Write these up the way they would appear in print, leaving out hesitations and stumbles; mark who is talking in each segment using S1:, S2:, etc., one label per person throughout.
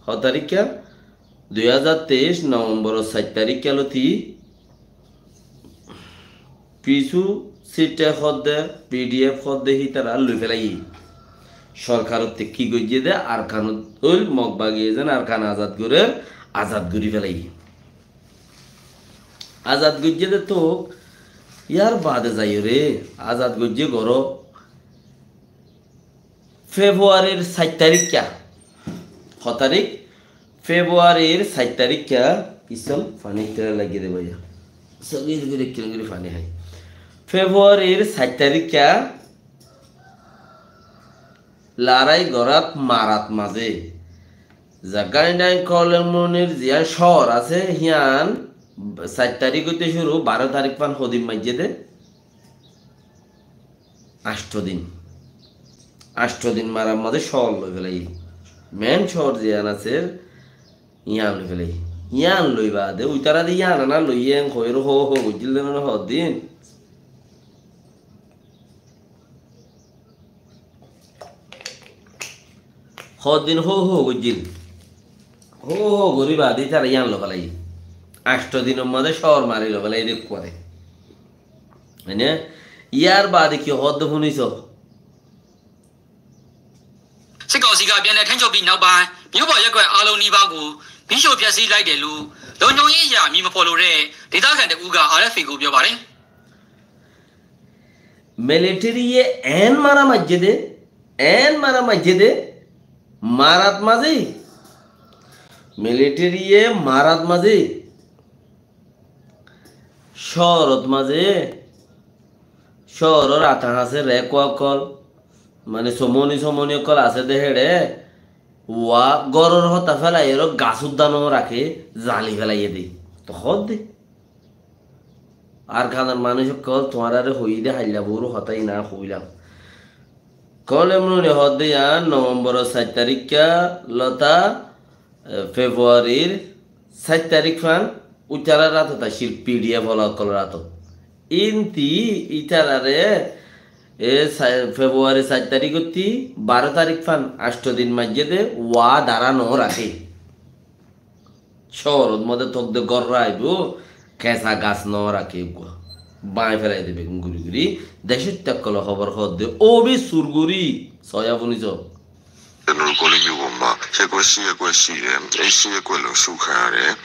S1: তারিখা 2023 November 7 তারিখ কালতি পিছু সিটে খদ্দে পিডিএফ খদ্দে হি তারা লই ফেলাই সরকারত কি গইয়ে দে আর খান হইল মগ বাগিয়ে যেন আর খান আজাদ করি ফেলাই আজাদ গইয়ে দে তো ইয়ার বাদে যাই রে আজাদ গইয়ে গরো ফেব্রুয়ারির 7 তারিখ কা তারিখ ফেব্রুয়ারির 7 তারিখ কা কিসল পানি তেল লাগিয়ে দে ভাইয়া সগির গিরে কিরগিরে পানি হয় ফেব্রুয়ারির 7 তারিখ কা লারাই গরাত মারাত মাঝে জাগাই নাই কলমনের জিয়া শহর আছে হিয়ান 7 তারিখ হইতে শুরু 12 তারিখ পান হদিম মাইজে দে 8 দিন মারার মাঝে শহর লই ফেলাই মেন শহর জিয়ান আছে ইয়ান লই ফেলাই ইয়ান লইবা দে ওই তারা দিয়ে ইয়ান না লইয়েন কইর হো বুঝিল না হদিন হদিন হো বুঝিল হো গরিবা দি তারা ইয়ান লো ফেলাই 8 দিনের মধ্যে শহর মারিল ফেলাই দেখ করে মানে ইয়ার বাদে কি হদ শুনিছ
S2: စစ်ကောင်စီကပြန်လဲထန်းချုပ်ပြီးနောက်ပိုင်းမြို့ပေါ်ရက်ကွက်အားလုံးနှီးပါးကိုပြီးရှို့ဖျက်ဆီးလိုက်တယ်လို့လုံခြုံရေးအရာအမည်မဖော်လို့တဲ့ဒေသခံတဦးက RFA ကိုပြောပါတယ်
S1: মিলিটারি এন মারা মসজিদে মারাত মাঝে মিলিটারি মারাত মাঝে শহরত মাঝে শহরের আতা আছে রে কল মানে সমনি কল আছে দেহেড়ে ওয়া গরর হতা ফেলাই এর গাছ উদ্যান রাখে জালি ফেলাইয়ে দেই তো হদ দে আর খানার মানুষ কল তোমার আরে হই দে হাইলা বড় হতাই না হইলাম কল এমন হদ দে নভেম্বর 7 তারিখ লতা ফেব্রুয়ারির 7 তারিখ ফান উচারা রাত হতা শিল পিডিএফ হলা কল রাত ইনতি ইতারারে ফেব্রুয়ারি 7 তারিখ 12 তারিখ ফান 8 দিন মাঝে দে ওয়া দাঁড়ানো রাখে শহরের মধ্যে তোক দে গর রাইব কেঁচা গাছ ন রাখে বাঁয় ফেলাই দেবে গুড়ি দেশের টাকল খবর হদ দে ও বি সুরগুড়ি সয়া বুনিছ
S3: Noi colleghi con ma se così è così e sì è quello su care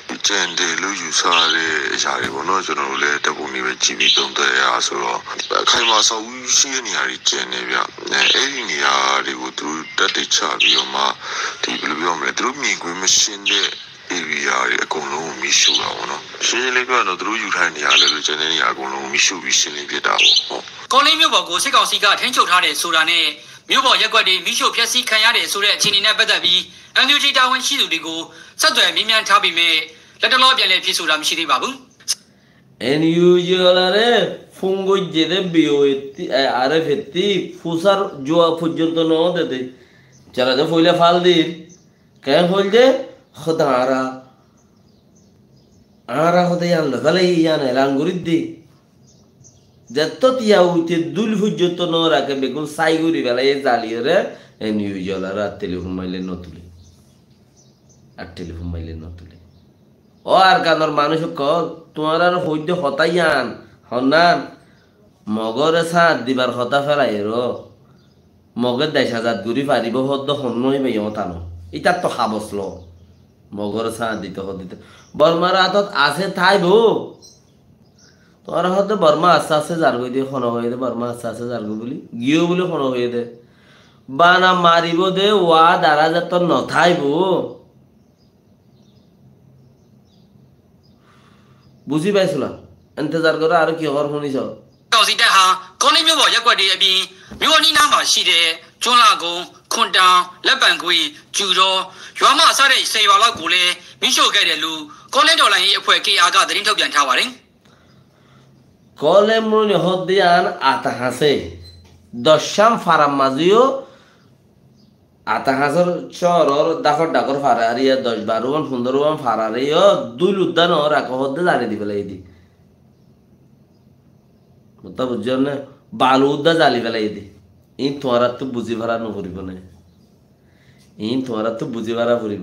S3: di gente lui usare già no sono le te con i vecchi donde è solo kai ma so usci ni ari gene via e ni ari go tu da te chavi ma ti volevo me tu mi qui mi scende e via e con lo mi sciuga no se le qua no tu yu thai ni ale lo gene ni a con lo mi sciu bi shin ni pit da ho
S2: ကောင်းလေးမြို့ပေါ်ကိုစစ်ကောင်စီကထန်းချုပ်ထားတဲ့ဆိုတာနဲ့မြို့ပေါ်ရက်ကွက်တွေမိရှို့ဖျက်ဆီးခံရတယ်ဆိုတဲ့အခြေအနေနဲ့ပတ်သက်ပြီး NUG တာဝန်ရှိသူတွေကိုဆက်သွယ်မြင်းမြန်းထားပြီးမြဲလက်တလောပြန်လဲဖြစ်ဆိုတာမရှိသေးပါဘူး
S1: NUG লারে ফুঙ্গো জেদে বিওতি আরে fatty ফুসার জোয়া পর্যন্ত ন দেতে যারা যে ফইলা ফাল দির কেন foil দে খদারা আরা হতে আনলো ফলে ইয়ান এলান গরিদ দি যত তিয়া উইতে দুল পর্যন্ত ন রাখে বেগুন সাই গরি বেলা এই জালিয়ে NUG লারা টেলিফোন মাইলে নতুলে আর টেলিফোন মাইলে নতুলে ও আর কানর মানুষ কল তোমার আর হইতে হতাইয়ান হনান মগরে সাত দিবার হতা ফেলাই র মগের 10,000 গুড়ি পারিব হদ্দ হন্নই বেয় তানো ইতার তো খাবসল মগরে সাত দিতে দিতে বর্মার হাতত আছে থাইব তোমার হতে বর্মা আস্তে আস্তে জারগই দিয়ে খন হয়ে দে বর্মা আস্তে আস্তে জারগো বলি গিয়েও বলে খন হয়ে দে বানা মারিব দে ওয়া দ্বারা যে তোর নথাইব বুঝি পাইছিলাম ইন্তজার করে আর কি হওয়ার শুনিছ
S2: ကောင်စီတက်ဟာကောင်းလေးမြို့ပေါ်ရက်ကွက်တွေအပြင်မြို့အနီးနားမှာရှိတဲ့ကျွန်းလာကုန်းခွန်တောင်လက်ပံကွေးကျူတော်ရွာမအစတဲ့စေရွာလောက်ကိုလည်းမိရှို့ခဲ့တယ်လို့ကောင်းလေးတော်လိုင်းရေးအဖွဲ့ KR ကသတင်းထုတ်ပြန်ထားပါတယ်
S1: কলে মনে হদিয়ান আতা হাসে দশাম ফারাম মাজিও আতা হাসর চরর ডাকর ফারারিয়া 10-12 15 ফারারিয়া দুই উদ্যান রাখো হদে জানি দিবে লাইদি মত বুঝছো না বালু উদ্দা জালি ফেলাইদি ইন তোরা তো বুঝি ভাড়া নকরিব না ইন তোরা তো বুঝি ভাড়া করিব